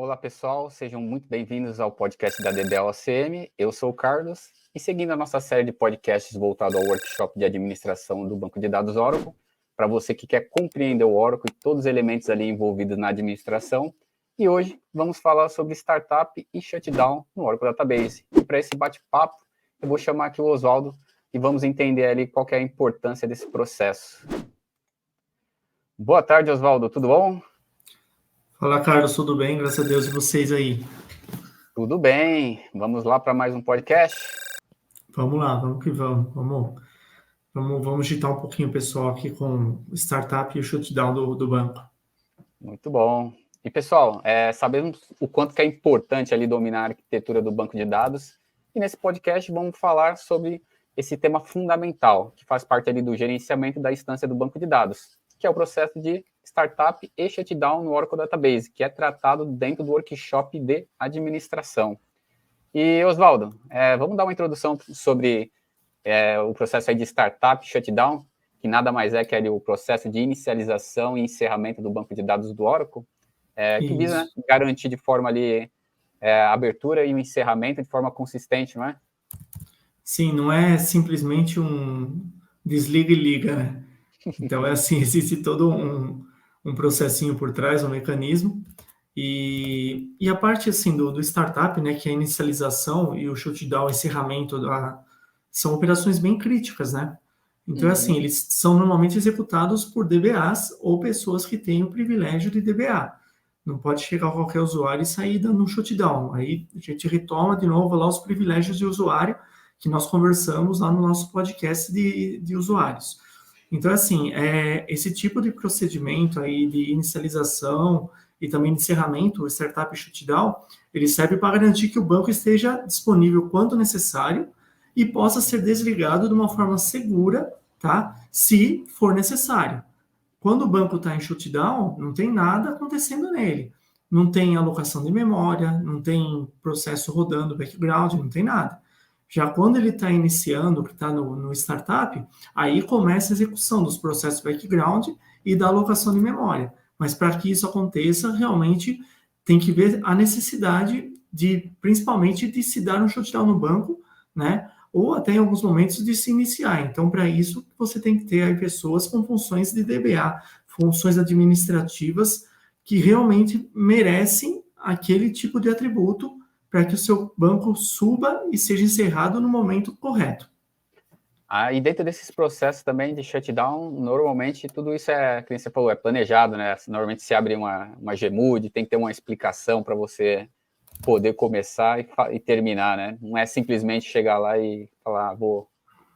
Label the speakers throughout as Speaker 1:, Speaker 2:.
Speaker 1: Olá, pessoal, sejam muito bem-vindos ao podcast da DBOCM. Eu sou o Carlos e seguindo a nossa série de podcasts voltado ao workshop de administração do banco de dados Oracle, para você que quer compreender o Oracle e todos os elementos ali envolvidos na administração. E hoje vamos falar sobre startup e shutdown no Oracle Database. E para esse bate-papo, eu vou chamar aqui o Oswaldo e vamos entender ali qual que é a importância desse processo. Boa tarde, Oswaldo, tudo bom?
Speaker 2: Fala, Carlos, tudo bem? Graças a Deus, e vocês aí?
Speaker 1: Tudo bem, vamos lá para mais um podcast?
Speaker 2: Vamos lá, vamos que vamos. Vamos agitar um pouquinho o pessoal aqui com o startup e o shutdown do banco.
Speaker 1: Muito bom. E, pessoal, sabemos o quanto que é importante ali dominar a arquitetura do banco de dados, e nesse podcast vamos falar sobre esse tema fundamental, que faz parte ali do gerenciamento da instância do banco de dados, que é o processo de startup e shutdown no Oracle Database, que é tratado dentro do workshop de administração. E, Oswaldo, vamos dar uma introdução sobre o processo aí de startup e shutdown, que nada mais é que ali o processo de inicialização e encerramento do banco de dados do Oracle, que visa garantir de forma ali a abertura e o encerramento de forma consistente, não é?
Speaker 2: Sim, não é simplesmente um desliga e liga, né? Então, existe todo um processinho por trás, um mecanismo, e a parte, assim, do startup, né, que é a inicialização e o shutdown, o encerramento, são operações bem críticas, né? Então, assim, eles são normalmente executados por DBAs ou pessoas que têm o privilégio de DBA. Não pode chegar qualquer usuário e sair dando um shutdown. Aí a gente retoma de novo lá os privilégios de usuário que nós conversamos lá no nosso podcast de usuários. Então, assim, esse tipo de procedimento aí de inicialização e também de encerramento, o startup shutdown, ele serve para garantir que o banco esteja disponível quando necessário e possa ser desligado de uma forma segura, tá? Se for necessário. Quando o banco está em shutdown, não tem nada acontecendo nele. Não tem alocação de memória, não tem processo rodando background, não tem nada. Já quando ele está iniciando, que está no startup, aí começa a execução dos processos background e da alocação de memória. Mas para que isso aconteça, realmente tem que ver a necessidade principalmente de se dar um shutdown no banco, né? Ou até em alguns momentos de se iniciar. Então, para isso, você tem que ter aí pessoas com funções de DBA, funções administrativas que realmente merecem aquele tipo de atributo para que o seu banco suba e seja encerrado no momento correto.
Speaker 1: E dentro desses processos também de shutdown, normalmente tudo isso como você falou, é planejado, né? Normalmente se abre uma GMUD, tem que ter uma explicação para você poder começar e terminar, né? Não é simplesmente chegar lá e falar, vou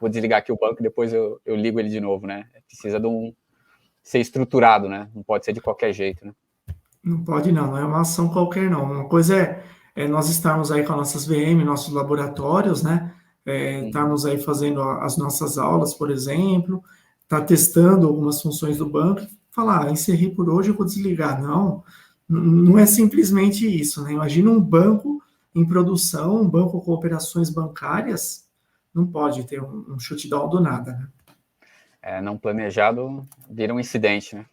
Speaker 1: desligar aqui o banco e depois eu ligo ele de novo, né? Precisa ser estruturado, né? Não pode ser de qualquer jeito, né?
Speaker 2: Não pode não é uma ação qualquer não. Uma coisa é nós estarmos aí com as nossas VM, nossos laboratórios, né? Estarmos aí fazendo as nossas aulas, por exemplo, tá testando algumas funções do banco, falar, encerrei por hoje, eu vou desligar. Não é simplesmente isso, né? Imagina um banco em produção, um banco com operações bancárias, não pode ter um shutdown do nada, né?
Speaker 1: Não planejado vira um incidente, né?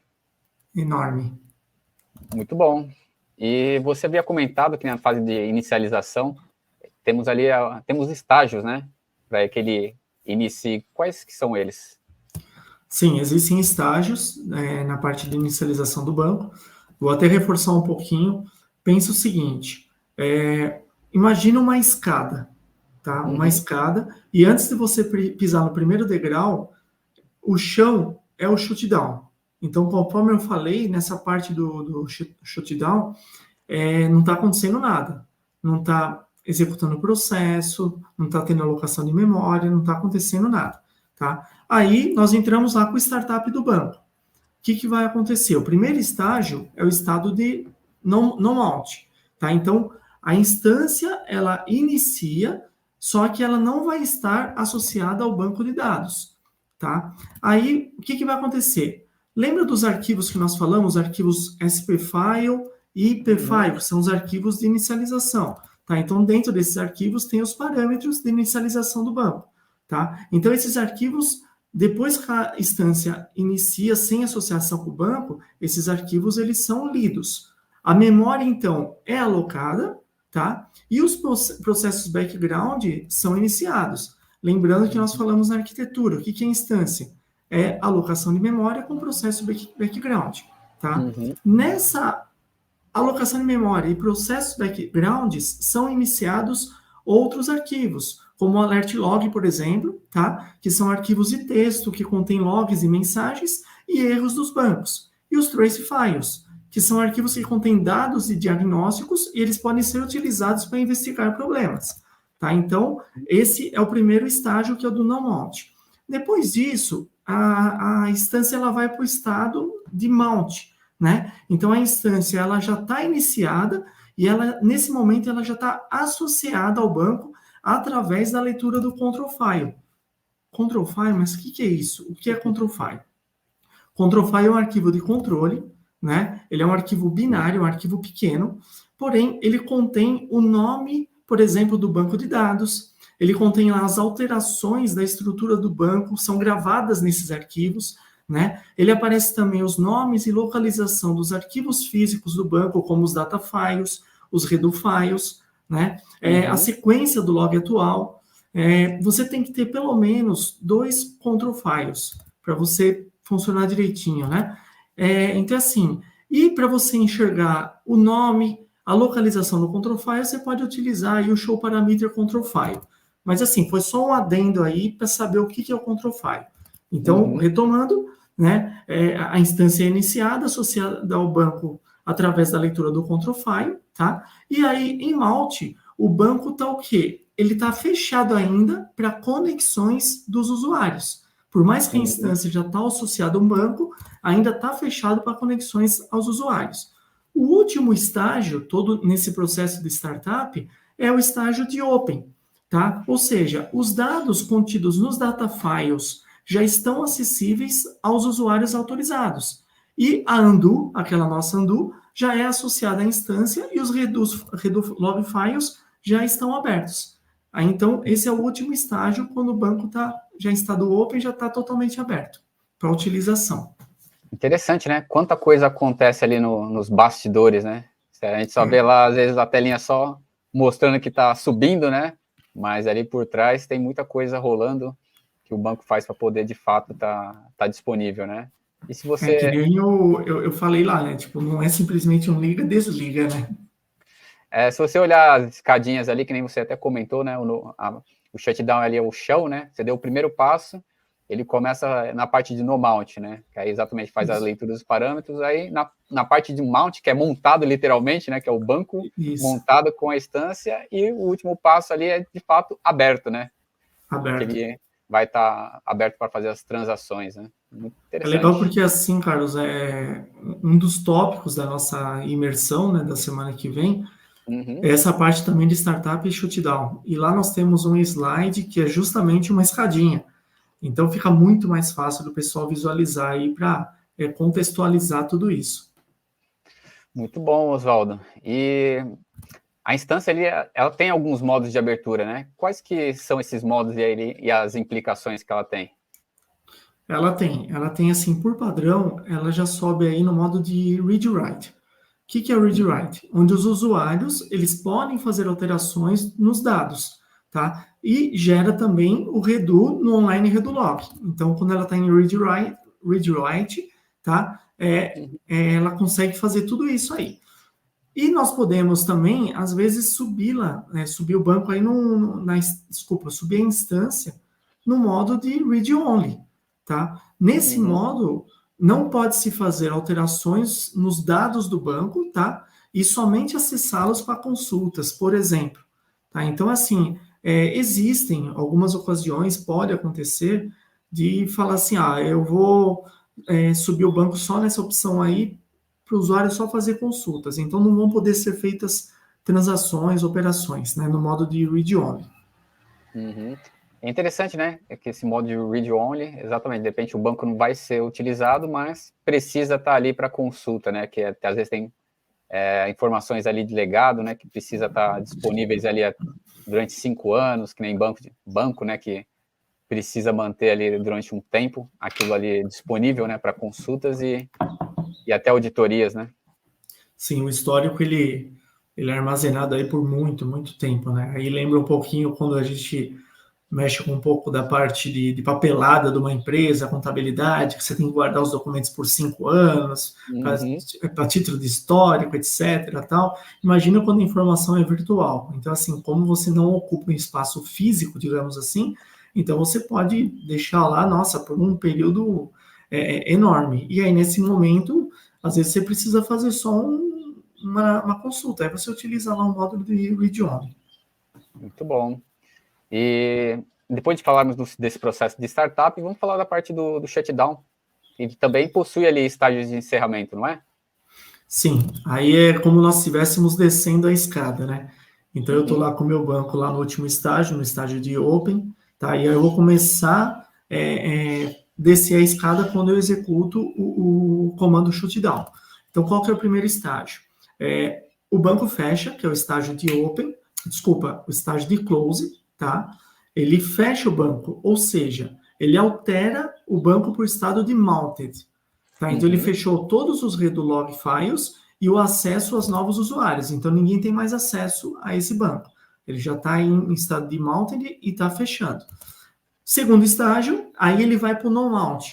Speaker 2: Enorme.
Speaker 1: Muito bom. E você havia comentado que na fase de inicialização temos estágios, né? Para que ele inicie. Quais que são eles?
Speaker 2: Sim, existem estágios na parte de inicialização do banco. Vou até reforçar um pouquinho. Pensa o seguinte, imagina uma escada, tá? Uma escada, e antes de você pisar no primeiro degrau, o chão é o shutdown. Então, conforme eu falei, nessa parte do shutdown, não está acontecendo nada. Não está executando o processo, não está tendo alocação de memória, não está acontecendo nada, tá? Aí, nós entramos lá com o startup do banco. O que vai acontecer? O primeiro estágio é o estado de non-out, tá? Então, a instância, ela inicia, só que ela não vai estar associada ao banco de dados, tá? Aí, o que vai acontecer? Lembra dos arquivos que nós falamos, arquivos SPFile e IPFile, que são os arquivos de inicialização, tá? Então, dentro desses arquivos tem os parâmetros de inicialização do banco, tá? Então, esses arquivos, depois que a instância inicia sem associação com o banco, esses arquivos, eles são lidos. A memória, então, é alocada, tá? E os processos background são iniciados. Lembrando que nós falamos na arquitetura, o que é instância? É alocação de memória com processo background, tá?
Speaker 1: Uhum.
Speaker 2: Nessa alocação de memória e processos backgrounds são iniciados outros arquivos, como o alert log, por exemplo, tá? Que são arquivos de texto que contêm logs e mensagens e erros dos bancos. E os trace files, que são arquivos que contêm dados e diagnósticos e eles podem ser utilizados para investigar problemas. Tá? Então, esse é o primeiro estágio, que é o do no-mount. Depois disso, a instância ela vai para o estado de mount, né? Então, a instância ela já está iniciada e ela, nesse momento ela já está associada ao banco através da leitura do control file. Control file, mas o que é isso? O que é control file? Control file é um arquivo de controle, né? Ele é um arquivo binário, um arquivo pequeno, porém ele contém o nome, por exemplo, do banco de dados, ele contém lá as alterações da estrutura do banco, são gravadas nesses arquivos, né? Ele aparece também os nomes e localização dos arquivos físicos do banco, como os data files, os redo files, né? A sequência do log atual. Você tem que ter pelo menos 2 control files para você funcionar direitinho, né? Então, assim, e para você enxergar o nome, a localização do control file, você pode utilizar aí o show parameter control file. Mas, assim, foi só um adendo aí para saber o que é o control file. Então, retomando, né, a instância é iniciada, associada ao banco através da leitura do control file, tá? E aí, em mount, o banco está o quê? Ele está fechado ainda para conexões dos usuários. Por mais que a instância já está associada a um banco, ainda está fechado para conexões aos usuários. O último estágio, todo nesse processo de startup, é o estágio de open, tá? Ou seja, os dados contidos nos data files já estão acessíveis aos usuários autorizados. E a undo, aquela nossa undo, já é associada à instância e os redo log files já estão abertos. Aí, então, esse é o último estágio, quando o banco já em estado open, já está totalmente aberto para utilização.
Speaker 1: Interessante, né? Quanta coisa acontece ali nos bastidores, né? A gente só vê lá, às vezes, a telinha só mostrando que está subindo, né? Mas ali por trás tem muita coisa rolando que o banco faz para poder, de fato, tá disponível, né? E se você...
Speaker 2: que nem eu falei lá, né? Tipo, não é simplesmente um liga, desliga, né?
Speaker 1: Se você olhar as escadinhas ali, que nem você até comentou, né? O shutdown ali é o chão, né? Você deu o primeiro passo, ele começa na parte de no mount, né? Que aí exatamente faz a leitura dos parâmetros. Aí na parte de mount, que é montado literalmente, né? Que é o banco montado com a instância. E o último passo ali é, de fato, aberto, né?
Speaker 2: Aberto.
Speaker 1: Que ele vai estar aberto para fazer as transações, né? Muito interessante.
Speaker 2: É legal porque, assim, Carlos, um dos tópicos da nossa imersão, né, da semana que vem, é essa parte também de startup e shutdown. E lá nós temos um slide que é justamente uma escadinha. Então fica muito mais fácil do pessoal visualizar aí para contextualizar tudo isso.
Speaker 1: Muito bom, Oswaldo. E a instância ali, ela tem alguns modos de abertura, né? Quais que são esses modos e as implicações que ela tem?
Speaker 2: Ela tem assim, por padrão, ela já sobe aí no modo de read-write. O que é o read-write? Onde os usuários, eles podem fazer alterações nos dados, tá? E gera também o redo no online redo log. Então, quando ela está em read-write, tá? Ela consegue fazer tudo isso aí. E nós podemos também, às vezes, subi-la, né? Subir o banco aí subir a instância no modo de read-only, tá? Nesse modo, não pode se fazer alterações nos dados do banco, tá? E somente acessá-los para consultas, por exemplo. Tá? Então, assim, existem algumas ocasiões, pode acontecer, de falar assim, eu vou subir o banco só nessa opção aí, para o usuário só fazer consultas. Então, não vão poder ser feitas transações, operações, né? No modo de read-only.
Speaker 1: É interessante, né? É que esse modo de read-only, exatamente, de repente o banco não vai ser utilizado, mas precisa estar ali para consulta, né? Que às vezes tem informações ali de legado, né? Que precisa estar disponíveis ali durante 5 anos, que nem banco, né? Que precisa manter ali durante um tempo aquilo ali disponível, né? Para consultas e até auditorias, né?
Speaker 2: Sim, o histórico, ele é armazenado aí por muito, muito tempo, né? Aí lembra um pouquinho quando a gente mexe com um pouco da parte de papelada de uma empresa, contabilidade, que você tem que guardar os documentos por 5 anos,
Speaker 1: Uhum.
Speaker 2: para título de histórico, etc. Tal. Imagina quando a informação é virtual. Então, assim, como você não ocupa um espaço físico, digamos assim, então você pode deixar lá, nossa, por um período enorme. E aí, nesse momento, às vezes você precisa fazer só uma consulta. Aí você utiliza lá um módulo de Read Only.
Speaker 1: Muito bom. E depois de falarmos desse processo de startup, vamos falar da parte do shutdown, que também possui ali estágios de encerramento, não é?
Speaker 2: Sim, aí é como nós estivéssemos descendo a escada, né? Então eu estou
Speaker 1: Uhum.
Speaker 2: lá com o meu banco lá no último estágio, no estágio de Open, tá? E aí eu vou começar descer a escada quando eu executo o comando shutdown. Então qual que é o primeiro estágio? O banco fecha, que é o estágio de Open, desculpa, o estágio de Close, tá? Ele fecha o banco, ou seja, ele altera o banco para o estado de Mounted. Tá? Então, ele
Speaker 1: Uhum.
Speaker 2: fechou todos os Redolog files e o acesso aos novos usuários. Então, ninguém tem mais acesso a esse banco. Ele já está em estado de mounted e está fechando. Segundo estágio, aí ele vai para o non-mount.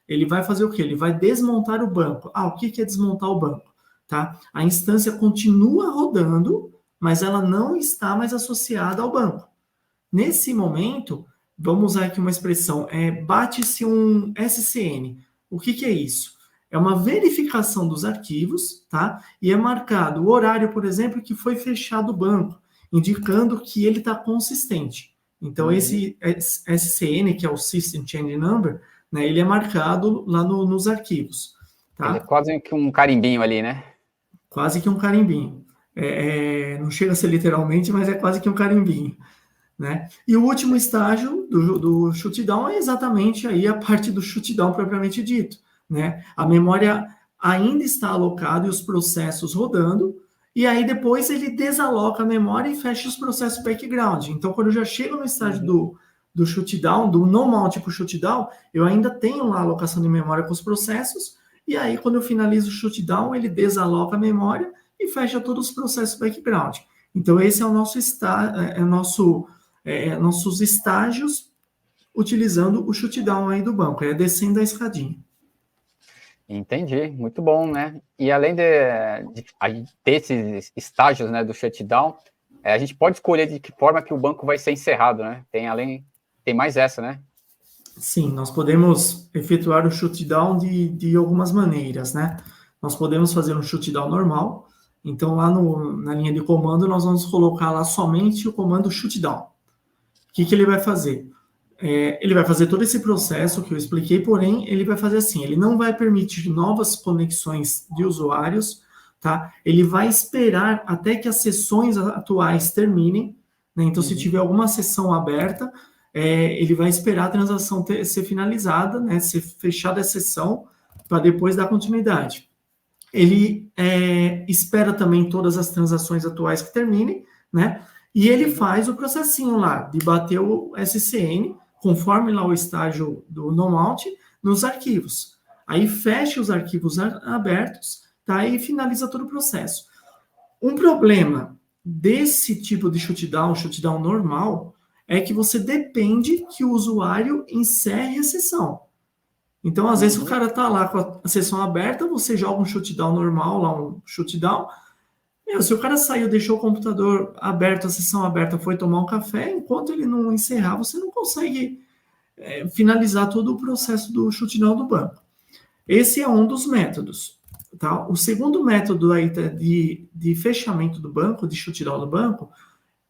Speaker 2: Ele vai fazer o quê? Ele vai desmontar o banco. O que é desmontar o banco? Tá? A instância continua rodando, mas ela não está mais associada ao banco. Nesse momento, vamos usar aqui uma expressão, bate-se um SCN. O que é isso? É uma verificação dos arquivos, tá? E é marcado o horário, por exemplo, que foi fechado o banco, indicando que ele está consistente. Então,
Speaker 1: Uhum.
Speaker 2: esse SCN, que é o System Change Number, né, ele é marcado lá nos arquivos,
Speaker 1: Ele é
Speaker 2: tá?
Speaker 1: quase que um carimbinho ali, né?
Speaker 2: Quase que um carimbinho. Não chega a ser literalmente, mas é quase que um carimbinho. Né? E o último estágio do shutdown é exatamente aí a parte do shutdown propriamente dito. Né? A memória ainda está alocada e os processos rodando, e aí depois ele desaloca a memória e fecha os processos background. Então, quando eu já chego no estágio
Speaker 1: Uhum.
Speaker 2: do shutdown, do no-mount para o shutdown, eu ainda tenho lá a alocação de memória com os processos, e aí quando eu finalizo o shutdown, ele desaloca a memória e fecha todos os processos background. Então, esse é o nosso nossos estágios utilizando o shutdown aí do banco, descendo a escadinha.
Speaker 1: Entendi, muito bom, né? E além desses estágios, né, do shutdown, a gente pode escolher de que forma que o banco vai ser encerrado, né? Tem mais essa, né?
Speaker 2: Sim, nós podemos efetuar o shutdown de algumas maneiras, né? Nós podemos fazer um shutdown normal, então lá na linha de comando nós vamos colocar lá somente o comando shutdown. O que ele vai fazer? Ele vai fazer todo esse processo que eu expliquei, porém, ele vai fazer assim, ele não vai permitir novas conexões de usuários, tá? Ele vai esperar até que as sessões atuais terminem, né? Então, se
Speaker 1: Uhum.
Speaker 2: tiver alguma sessão aberta, ele vai esperar a transação ser finalizada, né? Ser fechada a sessão, para depois dar continuidade. Ele espera também todas as transações atuais que terminem, né? E ele
Speaker 1: Uhum.
Speaker 2: faz o processinho lá de bater o SCN, conforme lá o estágio do no-mount, nos arquivos. Aí fecha os arquivos abertos, tá? E finaliza todo o processo. Um problema desse tipo de shutdown normal, é que você depende que o usuário encerre a sessão. Então, às vezes, o
Speaker 1: Uhum.
Speaker 2: cara tá lá com a sessão aberta, você joga um shutdown normal, lá um shutdown. Se o cara saiu, deixou o computador aberto, a sessão aberta, foi tomar um café, enquanto ele não encerrar, você não consegue finalizar todo o processo do shutdown do banco. Esse é um dos métodos. Tá? O segundo método aí de fechamento do banco, de shutdown do banco,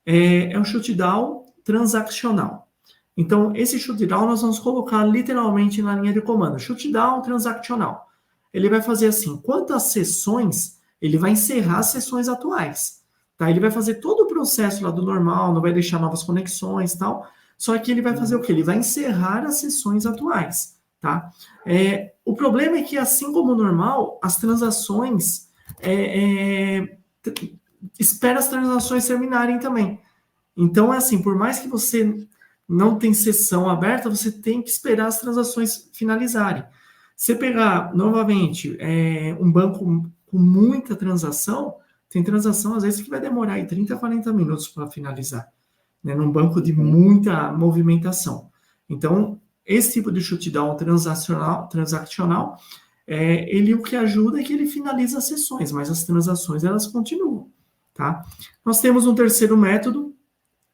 Speaker 2: é o shutdown transacional. Então, esse shutdown nós vamos colocar literalmente na linha de comando. Shutdown transacional. Ele vai fazer assim, quantas sessões, ele vai encerrar as sessões atuais. Tá? Ele vai fazer todo o processo lá do normal, não vai deixar novas conexões e tal. Só que ele vai fazer o quê? Ele vai encerrar as sessões atuais. Tá? O problema é que, assim como o normal, as transações espera as transações terminarem também. Então, é assim, por mais que você não tenha sessão aberta, você tem que esperar as transações finalizarem. Você pegar, novamente, um banco com muita transação, tem transação às vezes que vai demorar aí 30, 40 minutos para finalizar, né, num banco de muita movimentação. Então, esse tipo de shutdown transaccional, ele o que ajuda é que ele finaliza as sessões, mas as transações elas continuam, tá? Nós temos um terceiro método,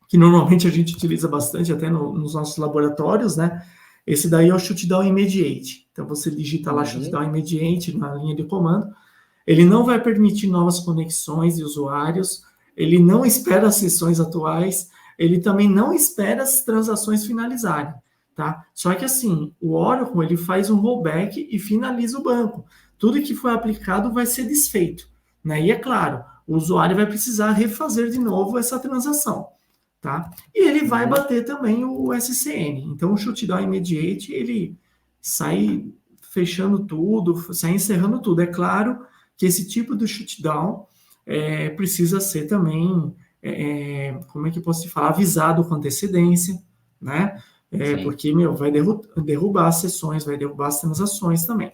Speaker 2: que normalmente a gente utiliza bastante até nos nossos laboratórios, né? Esse daí é o shutdown immediate. Então, você digita lá shutdown immediate na linha de comando. Ele não vai permitir novas conexões de usuários, ele não espera as sessões atuais, ele também não espera as transações finalizarem, tá? Só que assim, o Oracle, ele faz um rollback e finaliza o banco. Tudo que foi aplicado vai ser desfeito, né? E é claro, o usuário vai precisar refazer de novo essa transação, tá? E ele vai bater também o SCN. Então, o shutdown immediate, ele sai fechando tudo, sai encerrando tudo. É claro que esse tipo de shutdown precisa ser também, como é que eu posso te falar, avisado com antecedência, né? Porque, vai derrubar as sessões, vai derrubar as transações também.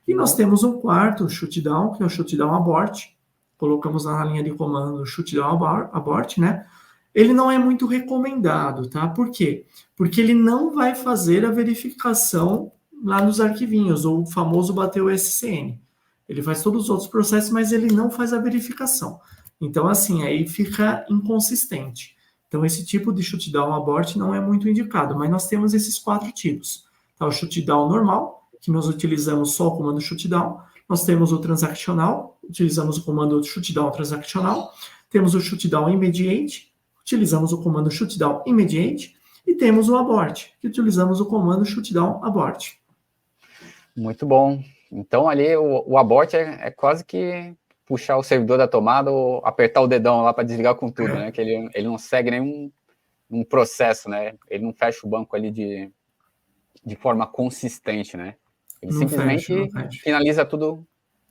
Speaker 2: E nós temos um quarto shutdown, que é o shutdown abort. Colocamos lá na linha de comando o shutdown abort, né? Ele não é muito recomendado, tá? Por quê? Porque ele não vai fazer a verificação lá nos arquivinhos, ou o famoso bater o SCN. Ele faz todos os outros processos, mas ele não faz a verificação. Então, assim, aí fica inconsistente. Então, esse tipo de shutdown abort não é muito indicado, mas nós temos esses 4 tipos. Tá? O shutdown normal, que nós utilizamos só o comando shutdown. Nós temos o transaccional, utilizamos o comando shutdown transaccional. Temos o shutdown immediate, utilizamos o comando shutdown immediate. E temos o abort, que utilizamos o comando shutdown abort.
Speaker 1: Muito bom. Então, ali, o abort é quase que puxar o servidor da tomada ou apertar o dedão lá para desligar com tudo, né? Que ele não segue nenhum processo, né? Ele não fecha o banco ali de forma consistente, né? Ele não simplesmente finaliza tudo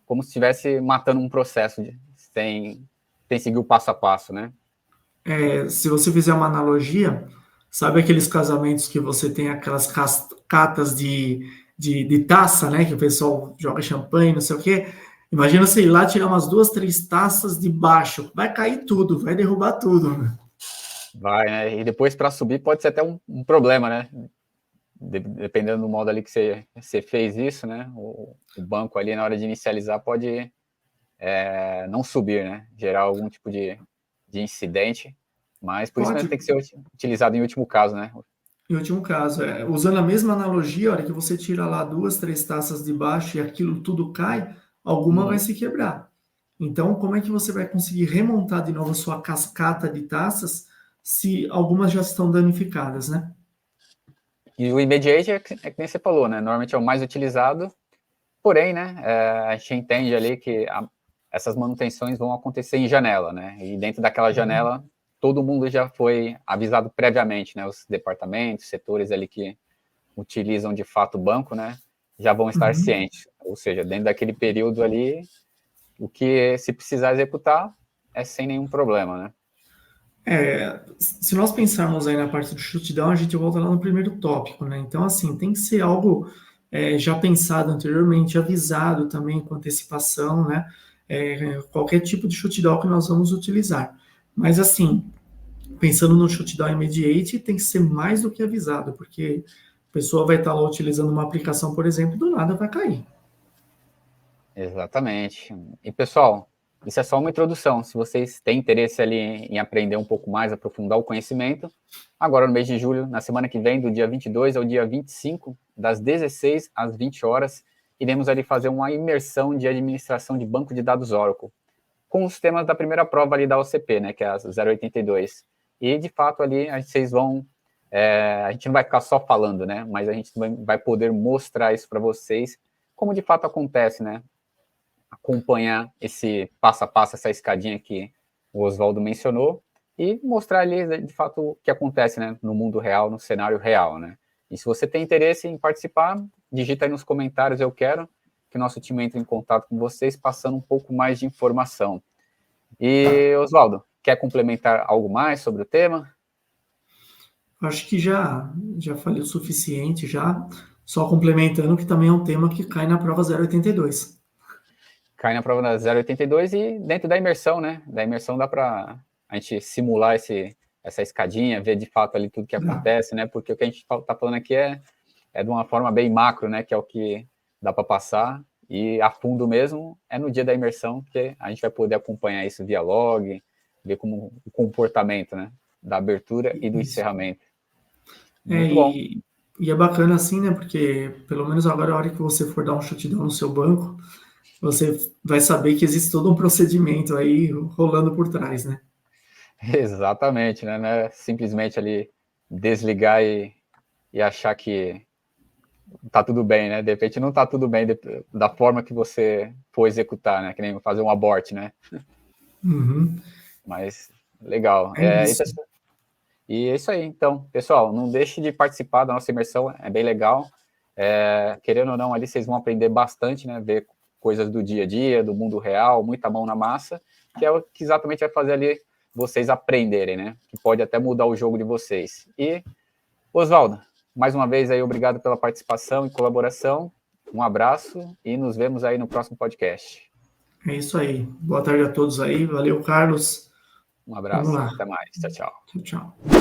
Speaker 1: como se estivesse matando um processo, sem seguir o passo a passo, né?
Speaker 2: Se você fizer uma analogia, sabe aqueles casamentos que você tem aquelas catas de taça, né? Que o pessoal joga champanhe, não sei o quê. Imagina você ir lá tirar umas 2, 3 taças de baixo. Vai cair tudo, vai derrubar tudo. Né?
Speaker 1: Vai, né? E depois para subir pode ser até um problema, né? Dependendo do modo ali que você fez isso, né? O banco ali na hora de inicializar pode não subir, né? Gerar algum tipo de incidente. Mas por isso mesmo tem que ser utilizado em último caso, né?
Speaker 2: Em último caso, usando a mesma analogia, a hora que você tira lá 2, 3 taças de baixo e aquilo tudo cai, alguma vai se quebrar. Então, como é que você vai conseguir remontar de novo a sua cascata de taças se algumas já estão danificadas, né?
Speaker 1: E o immediate é que nem você falou, né? Normalmente é o mais utilizado, porém, né? A gente entende ali que essas manutenções vão acontecer em janela, né? E dentro daquela janela, todo mundo já foi avisado previamente, né? Os departamentos, setores ali que utilizam de fato o banco, né? Já vão estar cientes. Ou seja, dentro daquele período ali, o que se precisar executar é sem nenhum problema, né?
Speaker 2: Se nós pensarmos aí na parte do shutdown, a gente volta lá no primeiro tópico, né? Então, assim, tem que ser algo já pensado anteriormente, avisado também com antecipação, né? Qualquer tipo de shutdown que nós vamos utilizar. Mas, assim, pensando no shutdown immediate, tem que ser mais do que avisado, porque a pessoa vai estar lá utilizando uma aplicação, por exemplo, do nada vai cair.
Speaker 1: Exatamente. E, pessoal, isso é só uma introdução. Se vocês têm interesse ali em aprender um pouco mais, aprofundar o conhecimento, agora no mês de julho, na semana que vem, do dia 22 ao dia 25, das 16 às 20 horas, iremos ali fazer uma imersão de administração de banco de dados Oracle, com os temas da primeira prova ali da OCP, né, que é a 082. E, de fato, ali vocês vão... a gente não vai ficar só falando, né, mas a gente vai poder mostrar isso para vocês, como de fato acontece, né, acompanhar esse passo a passo, essa escadinha que o Oswaldo mencionou, e mostrar ali, de fato, o que acontece, né, no mundo real, no cenário real, né. E se você tem interesse em participar, digita aí nos comentários, eu quero, que o nosso time entre em contato com vocês, passando um pouco mais de informação. E, Oswaldo, quer complementar algo mais sobre o tema?
Speaker 2: Acho que já falei o suficiente, já. Só complementando que também é um tema que cai na prova 082.
Speaker 1: cai na prova da 0,82 e dentro da imersão, né? Da imersão dá para a gente simular essa escadinha, ver de fato ali tudo que acontece, né? Porque o que a gente está falando aqui é de uma forma bem macro, né? Que é o que dá para passar. E a fundo mesmo é no dia da imersão que a gente vai poder acompanhar isso via log, ver como o comportamento, né? Da abertura e do encerramento. Muito bom.
Speaker 2: E é bacana assim, né? Porque pelo menos agora, a hora que você for dar um shutdown no seu banco, você vai saber que existe todo um procedimento aí rolando por trás, né?
Speaker 1: Exatamente, né? Não é simplesmente ali desligar e achar que tá tudo bem, né? De repente não tá tudo bem da forma que você for executar, né? Que nem fazer um abort, né?
Speaker 2: Uhum.
Speaker 1: Mas legal.
Speaker 2: Isso.
Speaker 1: E é isso aí, então. Pessoal, não deixe de participar da nossa imersão, é bem legal. Querendo ou não, ali vocês vão aprender bastante, né? Ver coisas do dia a dia, do mundo real, muita mão na massa, que é o que exatamente vai fazer ali vocês aprenderem, né? Que pode até mudar o jogo de vocês. E, Oswaldo, mais uma vez aí, obrigado pela participação e colaboração. Um abraço e nos vemos aí no próximo podcast.
Speaker 2: É isso aí. Boa tarde a todos aí. Valeu, Carlos.
Speaker 1: Um
Speaker 2: Vamos
Speaker 1: abraço.
Speaker 2: lá.
Speaker 1: Até mais. Tchau, tchau.
Speaker 2: Tchau, tchau.